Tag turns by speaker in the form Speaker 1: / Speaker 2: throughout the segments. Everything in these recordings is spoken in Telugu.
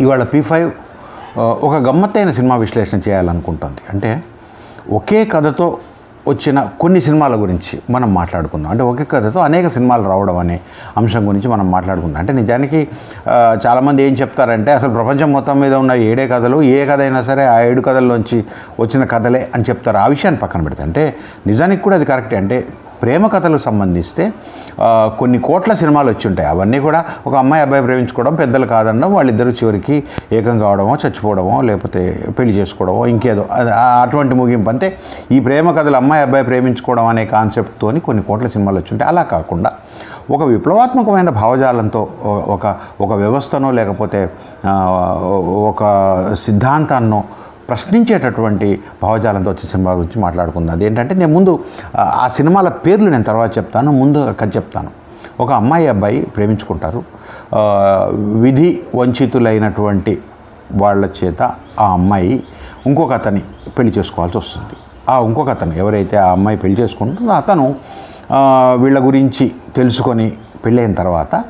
Speaker 1: ఇవాళ P5 ఒక గమ్మత్తైన సినిమా విశ్లేషణ చేయాలనుకుంటుంది. అంటే ఒకే కథతో వచ్చిన కొన్ని సినిమాల గురించి మనం మాట్లాడుకుందాం. అంటే ఒకే కథతో అనేక సినిమాలు రావడం అనే అంశం గురించి మనం మాట్లాడుకుందాం. అంటే నిజానికి చాలామంది ఏం చెప్తారంటే అసలు ప్రపంచం మొత్తం మీద ఉన్న 7 కథలు, ఏ కథ అయినా సరే ఆ 7 కథల్లోంచి వచ్చిన కథలే అని చెప్తారు. ఆ విషయాన్ని పక్కన పెడితే అంటే నిజానికి కూడా అది కరెక్టే. అంటే ప్రేమ కథలకు సంబంధిస్తే కొన్ని కోట్ల సినిమాలు వచ్చి ఉంటాయి. అవన్నీ కూడా ఒక అమ్మాయి అబ్బాయి ప్రేమించుకోవడం, పెద్దలు కాదనడం, వాళ్ళిద్దరూ చివరికి ఏకం కావడమో, చచ్చిపోవడమో, లేకపోతే పెళ్లి చేసుకోవడమో, ఇంకేదో అటువంటి ముగింపు. అంతే ఈ ప్రేమ కథలు అమ్మాయి అబ్బాయి ప్రేమించుకోవడం అనే కాన్సెప్ట్తో కొన్ని కోట్ల సినిమాలు వచ్చి ఉంటాయి. అలా కాకుండా ఒక విప్లవాత్మకమైన భావజాలంతో ఒక వ్యవస్థనో లేకపోతే ఒక సిద్ధాంతాన్నో ప్రశ్నించేటటువంటి భావజాలంతో వచ్చే సినిమా గురించి మాట్లాడుకుందాం. అదేంటంటే నేను ముందు ఆ సినిమాల పేర్లు నేను తర్వాత చెప్తాను, ముందు కథ చెప్తాను. ఒక అమ్మాయి అబ్బాయి ప్రేమించుకుంటారు. విధి వంచితులైనటువంటి వాళ్ళ చేత ఆ అమ్మాయి ఇంకొక అతని పెళ్లి చేసుకోవాల్సి వస్తుంది. ఆ ఇంకొక అతను ఎవరైతే ఆ అమ్మాయి పెళ్లి చేసుకుంటుందో అతను వీళ్ళ గురించి తెలుసుకొని పెళ్ళైన తర్వాత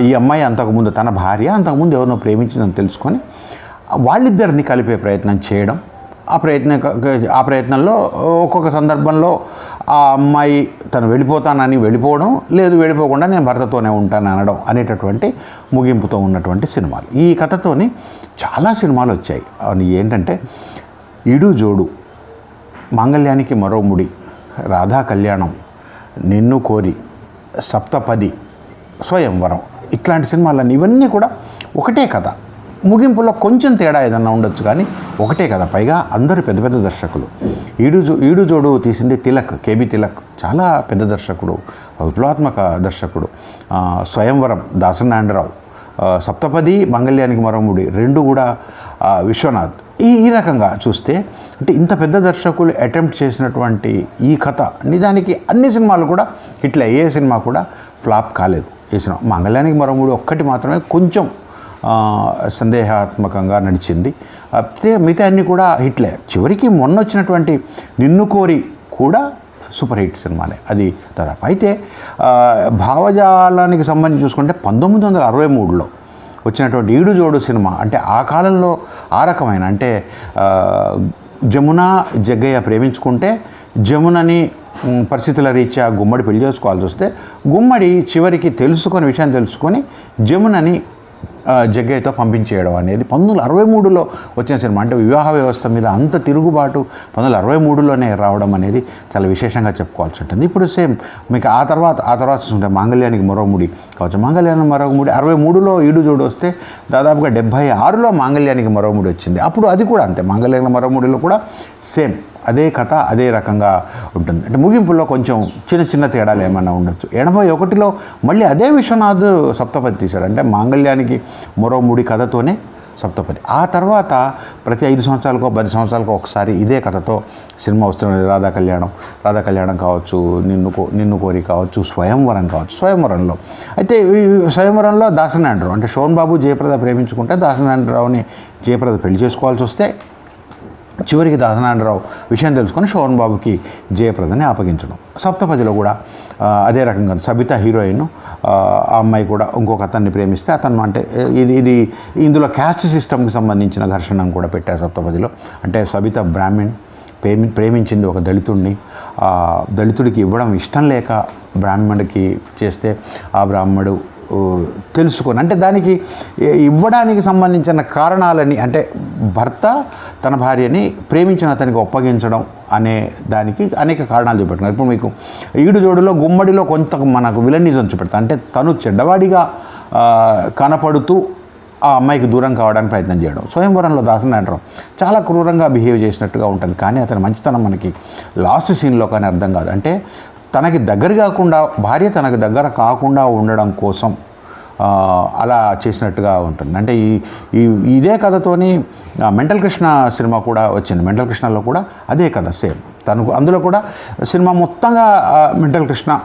Speaker 1: ఈ అమ్మాయి అంతకుముందు తన భార్య అంతకుముందు ఎవరినో ప్రేమించిందని తెలుసుకొని వాళ్ళిద్దరిని కలిపే ప్రయత్నం చేయడం. ఆ ప్రయత్నంలో ఒక్కొక్క సందర్భంలో ఆ అమ్మాయి తను వెళ్ళిపోతానని వెళ్ళిపోవడం, లేదు వెళ్ళిపోకుండా నేను భర్తతోనే ఉంటాను అనడం అనేటటువంటి ముగింపుతో ఉన్నటువంటి సినిమాలు. ఈ కథతోని చాలా సినిమాలు వచ్చాయి. ఏంటంటే ఈడు జోడు, మాంగళ్యానికి మరో ముడి, రాధా కళ్యాణం, నిన్ను కోరి, సప్తపది, స్వయంవరం, ఇట్లాంటి సినిమాలన్నీ ఇవన్నీ కూడా ఒకటే కథ. ముగింపులో కొంచెం తేడా ఏదన్నా ఉండొచ్చు కానీ ఒకటే కదా. పైగా అందరూ పెద్ద పెద్ద దర్శకులు. ఈడు జోడు తీసింది తిలక్, కేబీ తిలక్, చాలా పెద్ద దర్శకుడు, విప్లవాత్మక దర్శకుడు. స్వయంవరం దాసనారాయణరావు, సప్తపది మంగళ్యానికి మరోముడి రెండు కూడా విశ్వనాథ్. ఈ రకంగా చూస్తే అంటే ఇంత పెద్ద దర్శకులు అటెంప్ట్ చేసినటువంటి ఈ కథ నిజానికి అన్ని సినిమాలు కూడా హిట్లే, ఏ సినిమా కూడా ఫ్లాప్ కాలేదు. ఈ సినిమా మంగళ్యానికి మరోముడి ఒక్కటి మాత్రమే కొంచెం సందేహాత్మకంగా నడిచింది. మిగతా అన్నీ కూడా హిట్లే. చివరికి మొన్న వచ్చినటువంటి నిన్ను కోరి కూడా సూపర్ హిట్ సినిమానే అది దాదాపు. అయితే భావజాలానికి సంబంధించి చూసుకుంటే 1963లో వచ్చినటువంటి ఈడు జోడు సినిమా అంటే ఆ కాలంలో ఆ రకమైన అంటే జమున జగ్గయ్య ప్రేమించుకుంటే జమునని పరిస్థితుల రీత్యా గుమ్మడి పెళ్లి చేసుకోవాల్సి వస్తే గుమ్మడి చివరికి విషయం తెలుసుకొని జమునని జగ్గయ్యతో పంపించేయడం అనేది 1963లో వచ్చిన సినిమా. అంటే వివాహ వ్యవస్థ మీద అంత తిరుగుబాటు 1963లోనే రావడం అనేది చాలా విశేషంగా చెప్పుకోవాల్సి ఉంటుంది. ఇప్పుడు సేమ్ మీకు ఆ తర్వాత చూసుకుంటే మాంగళ్యానికి మరోముడి కావచ్చు. మాంగళ్యానికి మరోముడి 63లో ఈడు జోడు వస్తే దాదాపుగా 76లో మాంగళ్యానికి మరోముడి వచ్చింది. అప్పుడు అది కూడా అంతే, మాంగళ్యానికి మరోముడిలో కూడా సేమ్ అదే కథ అదే రకంగా ఉంటుంది. అంటే ముగింపులో కొంచెం చిన్న తేడాలు ఏమైనా ఉండొచ్చు. 81లో మళ్ళీ అదే విశ్వనాథ్ సప్తపది తీశాడు. అంటే మాంగళ్యానికి మరో ముడి కథతోనే సప్తపది. ఆ తర్వాత ప్రతి 5 సంవత్సరాలకో 10 సంవత్సరాలకో ఒకసారి ఇదే కథతో సినిమా వస్తున్నది. రాధా కళ్యాణం కావచ్చు, నిన్ను కోరి కావచ్చు, స్వయంవరం కావచ్చు. స్వయంవరంలో అయితే స్వయంవరంలో దాసనారాయణరావు అంటే శోభన్ బాబు జయప్రద ప్రేమించుకుంటే దాసనారాయణరావుని జయప్రద పెళ్లి చేసుకోవాల్సి వస్తే చివరికి దాసనారాయణరావు విషయం తెలుసుకొని శోభన్ బాబుకి జయప్రదని అప్పగించడం. సప్తపదిలో కూడా అదే రకంగా సబిత హీరోయిన్, ఆ అమ్మాయి కూడా ఇంకొక అతన్ని ప్రేమిస్తే అతను అంటే ఇది ఇందులో క్యాస్ట్ సిస్టమ్కి సంబంధించిన ఘర్షణను కూడా పెట్టారు సప్తపదిలో. అంటే సబిత బ్రాహ్మణ్ ప్రేమించింది ఒక దళితుడిని, దళితుడికి ఇవ్వడం ఇష్టం లేక బ్రాహ్మణుడికి చేస్తే ఆ బ్రాహ్మణుడు తెలుసుకొని అంటే దానికి ఇవ్వడానికి సంబంధించిన కారణాలని అంటే భర్త తన భార్యని ప్రేమించిన అతనికి ఒప్పగించడం అనే దానికి అనేక కారణాలు చూపెట్టినారు. ఇప్పుడు మీకు ఈడు జోడులో గుమ్మడిలో కొంత మనకు విలనిజం చూపెడతారు. అంటే తను చెడ్డవాడిగా కనపడుతూ ఆ అమ్మాయికి దూరం కావడానికి ప్రయత్నం చేయడం. స్వయంవరంలో దాసనారాయణరావు చాలా క్రూరంగా బిహేవ్ చేసినట్టుగా ఉంటుంది. కానీ అతని మంచితనం మనకి లాస్ట్ సీన్లో కానీ అర్థం కాదు. అంటే తనకి దగ్గర కాకుండా భార్య తనకు దగ్గర కాకుండా ఉండడం కోసం అలా చేసినట్టుగా ఉంటుంది. అంటే ఇదే కథతోని మెంటల్ కృష్ణ సినిమా కూడా వచ్చింది. మెంటల్ కృష్ణలో కూడా అదే కథ సేమ్. అందులో కూడా సినిమా మొత్తంగా మెంటల్ కృష్ణ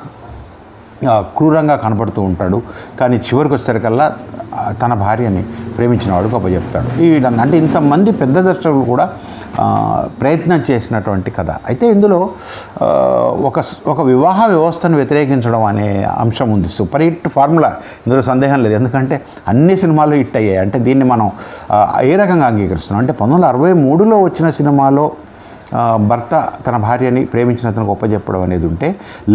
Speaker 1: క్రూరంగా కనపడుతూ ఉంటాడు. కానీ చివరికి వచ్చేసరికల్లా తన భార్యని ప్రేమించిన వాడు గొప్ప చెప్తాడు. ఈ విధంగా అంటే ఇంతమంది పెద్ద దర్శకులు కూడా ప్రయత్నం చేసినటువంటి కథ. అయితే ఇందులో ఒక వివాహ వ్యవస్థను వ్యతిరేకించడం అనే అంశం ఉంది. సూపర్ హిట్ ఫార్ములా, ఇందులో సందేహం లేదు. ఎందుకంటే అన్ని సినిమాలు హిట్ అయ్యాయి. అంటే దీన్ని మనం ఏ రకంగా అంగీకరిస్తున్నాం అంటే 1963లో వచ్చిన సినిమాలో భర్త తన భార్యని ప్రేమించిన అతను గొప్ప చెప్పడం అనేది ఉంటే,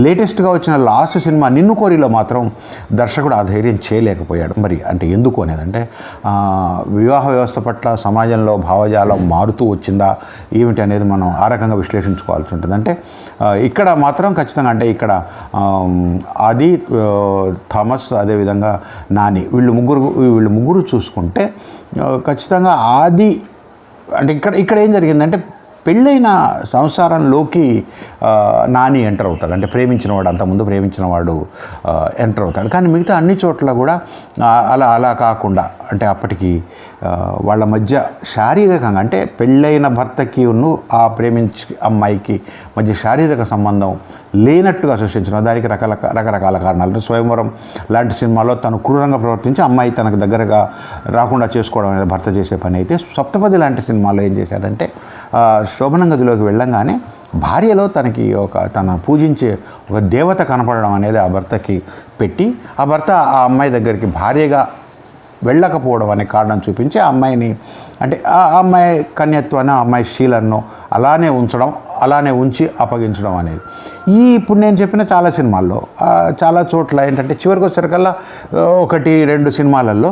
Speaker 1: లేటెస్ట్గా వచ్చిన లాస్ట్ సినిమా నిన్ను కోరిలో మాత్రం దర్శకుడు ఆ ధైర్యం చేయలేకపోయాడు. మరి అంటే ఎందుకు అనేది అంటే వివాహ వ్యవస్థ పట్ల సమాజంలో భావజాలం మారుతూ వచ్చిందా ఏమిటి అనేది మనం ఆ రకంగా విశ్లేషించుకోవాల్సి ఉంటుంది. అంటే ఇక్కడ మాత్రం ఖచ్చితంగా అంటే ఇక్కడ ఆది, థామస్, అదేవిధంగా నాని వీళ్ళు ముగ్గురు చూసుకుంటే ఖచ్చితంగా ఆది అంటే ఇక్కడ ఏం జరిగిందంటే పెళ్ళైన సంసారంలోకి నాని ఎంటర్ అవుతాడు. అంటే ప్రేమించినవాడు, అంతకుముందు ప్రేమించినవాడు ఎంటర్ అవుతాడు. కానీ మిగతా అన్ని చోట్ల కూడా అలా కాకుండా అంటే అప్పటికి వాళ్ళ మధ్య శారీరకంగా అంటే పెళ్ళైన భర్తకి ఆ ప్రేమించి అమ్మాయికి మధ్య శారీరక సంబంధం లేనట్టుగా సృష్టించడం, దానికి రకరకాల కారణాలు. అంటే స్వయంవరం లాంటి సినిమాలో తను క్రూరంగా ప్రవర్తించి అమ్మాయి తనకు దగ్గరగా రాకుండా చేసుకోవడం అనేది భర్త చేసే పని అయితే, సప్తపది లాంటి సినిమాలో ఏం చేశాడంటే శోభనం గదిలోకి వెళ్ళంగానే భార్యలో తన పూజించే ఒక దేవత కనపడడం అనేది ఆ భర్తకి పెట్టి, ఆ భర్త ఆ అమ్మాయి దగ్గరికి భార్యగా వెళ్ళకపోవడం అనే కారణం చూపించి ఆ అమ్మాయిని అంటే ఆ అమ్మాయి కన్యత్వాన్ని, ఆ అమ్మాయి శీలను అలానే ఉంచడం, అలానే ఉంచి అప్పగించడం అనేది ఇప్పుడు నేను చెప్పిన చాలా సినిమాల్లో చాలా చోట్ల ఏంటంటే చివరికి వచ్చేసరికల్లా 1-2 సినిమాలలో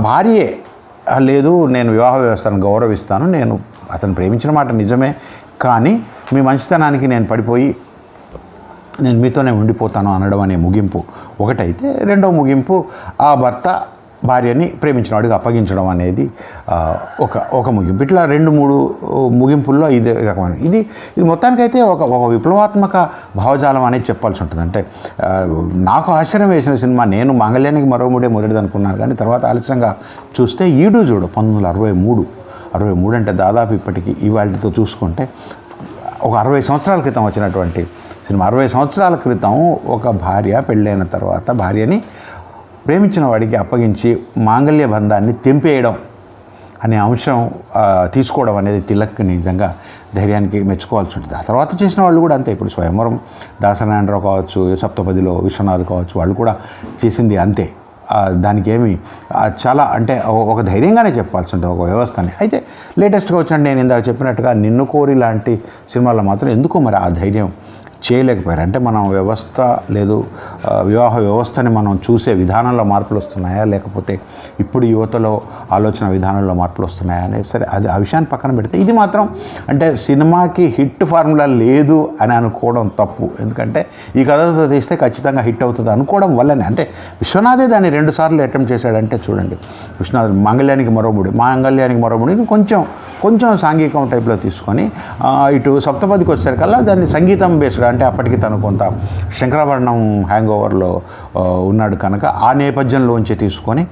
Speaker 1: భార్యే లేదు నేను వివాహ వ్యవస్థను గౌరవిస్తాను, నేను అతను ప్రేమించిన మాట నిజమే, కానీ మీ మంచితనానికి నేను పడిపోయి నేను మీతోనే ఉండిపోతాను అనడం అనే ముగింపు ఒకటైతే, రెండవ ముగింపు ఆ భర్త భార్యని ప్రేమించిన వాడికి అప్పగించడం అనేది ఒక ముగింపు. ఇట్లా 2-3 ముగింపుల్లో ఇదే రకమైన ఇది మొత్తానికైతే ఒక విప్లవాత్మక భావజాలం అనేది చెప్పాల్సి ఉంటుంది. అంటే నాకు ఆశ్చర్యం వేసిన సినిమా, నేను మాంగళ్యానికి మరో మూడే మొదటిది అనుకున్నాను, కానీ తర్వాత ఆలస్యంగా చూస్తే ఈడు చూడు 1963 అంటే దాదాపు ఇప్పటికి ఇవాళతో చూసుకుంటే ఒక 60 సంవత్సరాల క్రితం వచ్చినటువంటి సినిమా. 60 సంవత్సరాల క్రితం ఒక భార్య పెళ్ళైన తర్వాత భార్యని ప్రేమించిన వాడికి అప్పగించి మాంగళ్య బంధాన్ని తెంపేయడం అనే అంశం తీసుకోవడం అనేది తిలక్ నిజంగా ధైర్యానికి మెచ్చుకోవాల్సి ఉంటుంది. ఆ తర్వాత చేసిన వాళ్ళు కూడా అంతే. ఇప్పుడు స్వయంవరం దాసనారాయణరావు కావచ్చు, సప్తపదిలో విశ్వనాథ్ కావచ్చు, వాళ్ళు కూడా చేసింది అంతే. దానికి ఏమి చాలా అంటే ఒక ధైర్యంగానే చెప్పాల్సి ఉంటుంది ఒక వ్యవస్థని. అయితే లేటెస్ట్గా వచ్చినట్టు నేను ఇందాక చెప్పినట్టుగా నిన్ను కోరి లాంటి సినిమాల్లో మాత్రం ఎందుకో మరి ఆ ధైర్యం చేయలేకపోయారు. అంటే మనం వ్యవస్థ లేదు వివాహ వ్యవస్థని మనం చూసే విధానంలో మార్పులు వస్తున్నాయా, లేకపోతే ఇప్పుడు యువతలో ఆలోచన విధానంలో మార్పులు వస్తున్నాయా అనేది సరే అది ఆ విషయాన్ని పక్కన పెడితే, ఇది మాత్రం అంటే సినిమాకి హిట్ ఫార్ములా లేదు అని అనుకోవడం తప్పు. ఎందుకంటే ఈ కథతో తీస్తే ఖచ్చితంగా హిట్ అవుతుంది అనుకోవడం వల్లనే. అంటే విశ్వనాథే దాన్ని 2 సార్లు అటెంప్ట్ చేశాడంటే చూడండి, విశ్వనాథ్ మాంగళ్యానికి మరో ముడి కొంచెం సాంఘికం టైప్లో తీసుకొని ఇటు సప్తపదికి వచ్చేసరికల్లా దాన్ని సంగీతం బేస్డ్ అంటే అప్పటికి తను కొంత శంకరాభరణం హ్యాంగ్ ఓవర్లో ఉన్నాడు కనుక ఆ నేపథ్యంలోంచి తీసుకొని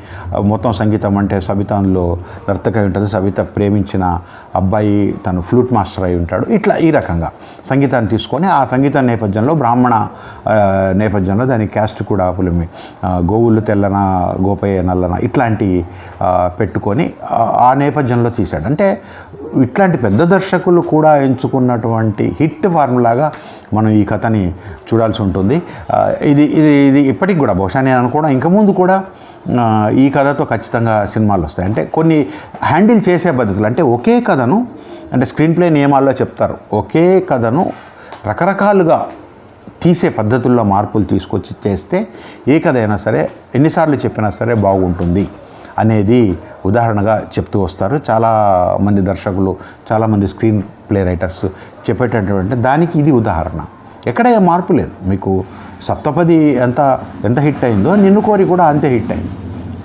Speaker 1: మొత్తం సంగీతం అంటే సబితాలో నర్తక అయి ఉంటుంది, సబిత ప్రేమించిన అబ్బాయి తను ఫ్లూట్ మాస్టర్ అయి ఉంటాడు. ఇట్లా ఈ రకంగా సంగీతాన్ని తీసుకొని ఆ సంగీతం నేపథ్యంలో బ్రాహ్మణ నేపథ్యంలో దాని క్యాస్ట్ కూడా పులిమి గోవులు తెల్లన గోపయ్య నల్లన ఇట్లాంటి పెట్టుకొని ఆ నేపథ్యంలో తీశాడు. అంటే ఇట్లాంటి పెద్ద దర్శకులు కూడా ఎంచుకున్నటువంటి హిట్ ఫార్ములాగా మనం ఈ కథని చూడాల్సి ఉంటుంది. ఇది ఇప్పటికి కూడా బహుశా నేను అనుకోవడం ఇంకా ముందు కూడా ఈ కథతో ఖచ్చితంగా సినిమాలు వస్తాయి. అంటే కొన్ని హ్యాండిల్ చేసే పద్ధతులు అంటే ఒకే కథను అంటే స్క్రీన్ ప్లే నియమాల్లో చెప్తారు, ఒకే కథను రకరకాలుగా తీసే పద్ధతుల్లో మార్పులు తీసుకొచ్చి చేస్తే ఏ కథ అయినా సరే ఎన్నిసార్లు చెప్పినా సరే బాగుంటుంది అనేది ఉదాహరణగా చెప్తూ వస్తారు చాలామంది దర్శకులు, చాలామంది స్క్రీన్ ప్లే రైటర్స్ చెప్పేటటువంటి దానికి ఇది ఉదాహరణ. ఎక్కడ ఏ మార్పు లేదు. మీకు సప్తపది ఎంత హిట్ అయిందో నిన్ను కోరి కూడా అంతే హిట్ అయింది.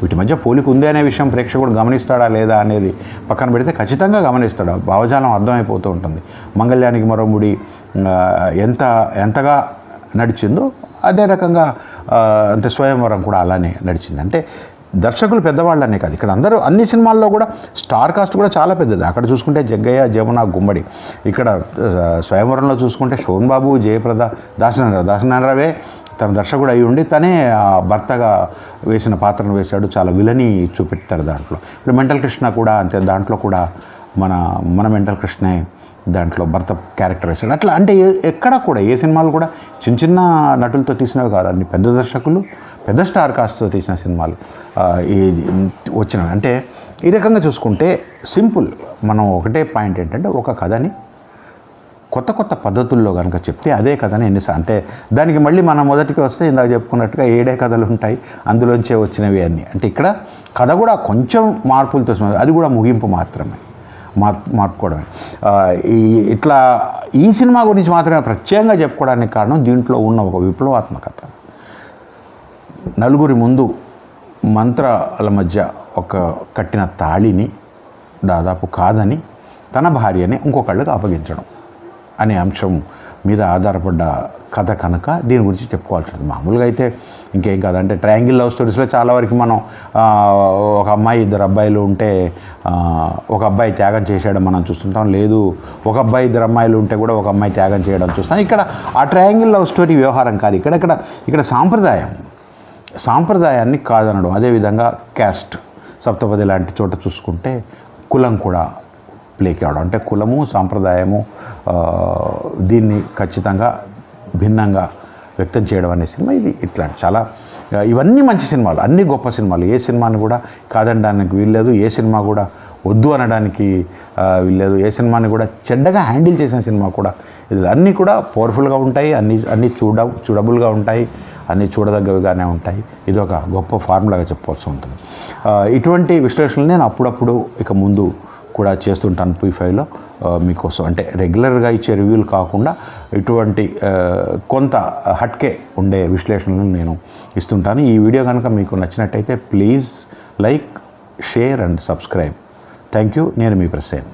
Speaker 1: వీటి మధ్య పోలిక ఉంది అనే విషయం ప్రేక్షకుడు గమనిస్తాడా లేదా అనేది పక్కన పెడితే ఖచ్చితంగా గమనిస్తాడు. భావజాలం అర్థమైపోతూ ఉంటుంది. మంగళ్యానికి మరో ముడి ఎంతగా నడిచిందో అదే రకంగా అంటే స్వయంవరం కూడా అలానే నడిచింది. అంటే దర్శకులు పెద్దవాళ్ళనే కాదు, ఇక్కడ అందరూ అన్ని సినిమాల్లో కూడా స్టార్ కాస్ట్ కూడా చాలా పెద్దది. అక్కడ చూసుకుంటే జగ్గయ్య, జమున, గుమ్మడి. ఇక్కడ స్వయంవరంలో చూసుకుంటే శోభన్ బాబు, జయప్రద, దాసనారాయణరావే తన దర్శకుడు అయి ఉండి తనే భర్తగా వేసిన పాత్రను వేశాడు. చాలా విలని చూపెడతారు దాంట్లో. ఇప్పుడు మెంటల్ కృష్ణ కూడా అంతే, దాంట్లో కూడా మన మెంటల్ కృష్ణే దాంట్లో భర్త క్యారెక్టర్ వేశాడు. అట్లా అంటే ఎక్కడ కూడా ఏ సినిమాలు కూడా చిన్న చిన్న నటులతో తీసినవి కాదు, అన్ని పెద్ద దర్శకులు పెద్ద స్టార్ కాస్ట్తో తీసిన సినిమాలు వచ్చినవి. అంటే ఈ రకంగా చూసుకుంటే సింపుల్, మనం ఒకటే పాయింట్ ఏంటంటే ఒక కథని కొత్త కొత్త పద్ధతుల్లో కనుక చెప్తే అదే కథని అంటే దానికి మళ్ళీ మనం మొదటికి వస్తే ఇందాక చెప్పుకున్నట్టుగా 7 కథలు ఉంటాయి, అందులోంచే వచ్చినవి అన్నీ. అంటే ఇక్కడ కథ కూడా కొంచెం మార్పులతో, అది కూడా ముగింపు మాత్రమే, మార్పుకోవడమే. ఇట్లా ఈ సినిమా గురించి మాత్రమే ప్రత్యేకంగా చెప్పుకోవడానికి కారణం దీంట్లో ఉన్న ఒక విప్లవాత్మకత. నలుగురి ముందు మంత్రాల మధ్య ఒక కట్టిన తాళిని దాదాపు కాదని తన భార్యని ఇంకొకళ్ళకి అప్పగించడం అనే అంశం మీద ఆధారపడ్డ కథ కనుక దీని గురించి చెప్పుకోవాల్సి ఉంటుంది. మామూలుగా అయితే ఇంకేం కాదంటే ట్రయాంగిల్ లవ్ స్టోరీస్లో చాలా వరకు మనం ఒక అమ్మాయి 2 అబ్బాయిలు ఉంటే ఒక అబ్బాయి త్యాగం చేసేయడం మనం చూస్తుంటాం, లేదు ఒక అబ్బాయి 2 అమ్మాయిలు ఉంటే కూడా ఒక అమ్మాయి త్యాగం చేయడం చూస్తాం. ఇక్కడ ఆ ట్రయాంగిల్ లవ్ స్టోరీ వ్యవహారం కాదు, ఇక్కడ సాంప్రదాయాన్ని కాదనడం. అదేవిధంగా క్యాస్ట్, సప్తపది లాంటి చోట చూసుకుంటే కులం కూడా ప్లేకి అవడం, అంటే కులము సాంప్రదాయము దీన్ని ఖచ్చితంగా భిన్నంగా వ్యక్తం చేయడం అనే సినిమా ఇది. ఇట్లాంటి చాలా ఇవన్నీ మంచి సినిమాలు, అన్నీ గొప్ప సినిమాలు. ఏ సినిమాని కూడా కాదనడానికి వీల్లేదు, ఏ సినిమా కూడా వద్దు అనడానికి వీల్లేదు, ఏ సినిమాని కూడా చెడ్డగా హ్యాండిల్ చేసిన సినిమా కూడా ఇది. అన్నీ కూడా పవర్ఫుల్గా ఉంటాయి, అన్నీ చూడబుల్గా ఉంటాయి, అన్నీ చూడదగ్గవిగానే ఉంటాయి. ఇది ఒక గొప్ప ఫార్ములాగా చెప్పవలసి ఉంటుంది. ఇటువంటి విశ్లేషణలు నేను అప్పుడప్పుడు ఇక ముందు కూడా చేస్తుంటాను P5లో మీకోసం. అంటే రెగ్యులర్గా ఇచ్చే రివ్యూలు కాకుండా ఇటువంటి కొంత హట్కే ఉండే విశ్లేషణలను నేను ఇస్తుంటాను. ఈ వీడియో కనుక మీకు నచ్చినట్టయితే please like, share and subscribe. Thank you. నేను మీ ప్రసేన్.